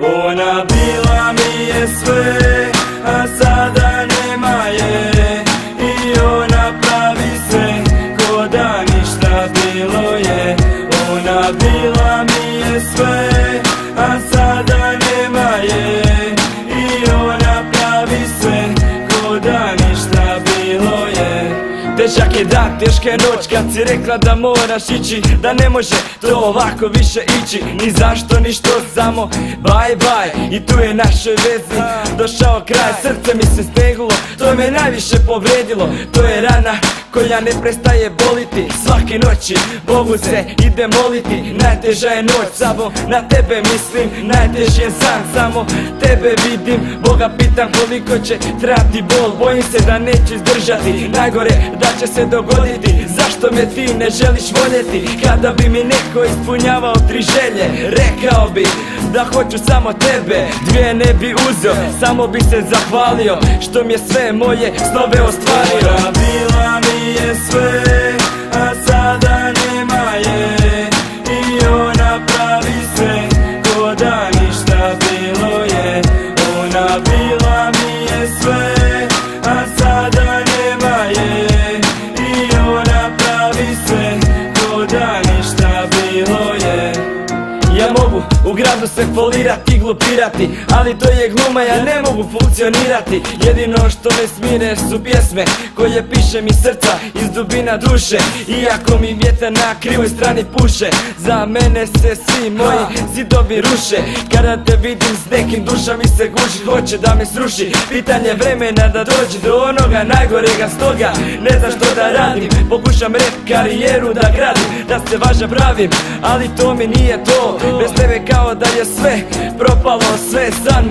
Ona bila mi je sve, a sada nema je. I ona pravi sve, ko da ništa bilo je. Ona bila mi je sve, a sada nema je. I ona pravi sve, ko da ništa bilo je. Težak je dan, teška je noć kad si rekla da moraš ići, da ne može to ovako više ići. Ni zašto, ni što, samo bye bye. I tu je našoj vezi došao kraj. Srce mi se steglo, to me najviše povredilo. To je rana koja ne prestaje boliti. Svake noći Bogu se ide moliti. Najteža je noć, samo na tebe mislim. Najteži je san, samo tebe vidim. Boga pitam koliko će trajati bol. Bojim se da neću izdržati, najgore da će se dogoditi. Zašto me ti ne želiš voljeti? Kada bi mi neko ispunjavao 3 želje, rekao bi da hoću samo tebe. 2 ne bi uzeo, samo bi se zahvalio što mi je sve moje snove ostvario. Ona bila mi je sve, a sada nema je. I ona pravi sve, ko da ništa bilo je. Ona bila mi je sve, a sada nema je. I ona pravi sve, ko da ništa bilo je. Ja mogu u gradu se folirati i glupirati, ali to je gluma, ja ne mogu funkcionirati. Jedino što me smire su pjesme koje pišem iz srca, iz dubina duše. Iako mi vjetar na krivoj strani puše, za mene se svi moji zidovi ruše. Kada te vidim s nekim, duša mi se guši, hoće da me sruši. Pitanje vremena da dođe do onoga najgorega, stoga ne znam što da radim. Pokušam rap karijeru da gradim, da se važan pravim, ali to mi nije to. Bez tebe kao da je sve propalo, sve je san,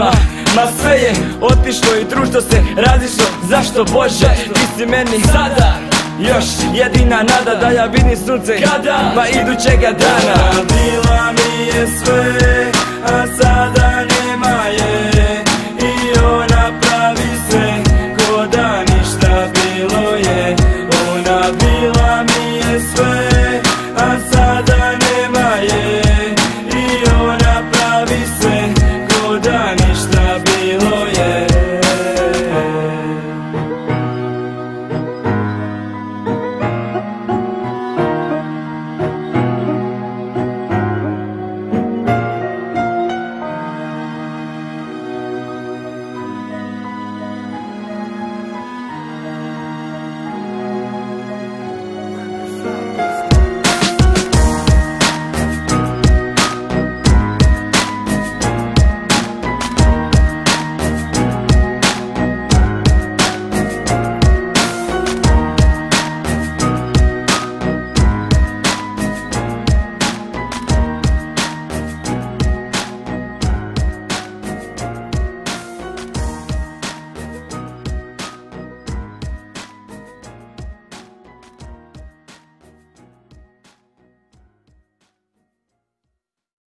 ma sve je otišlo i društvo se razišlo. Zašto Bože, ti si meni sada još jedina nada, da ja vidim sunce kada, ma idućega dana. Ona bila mi je sve, a sada ne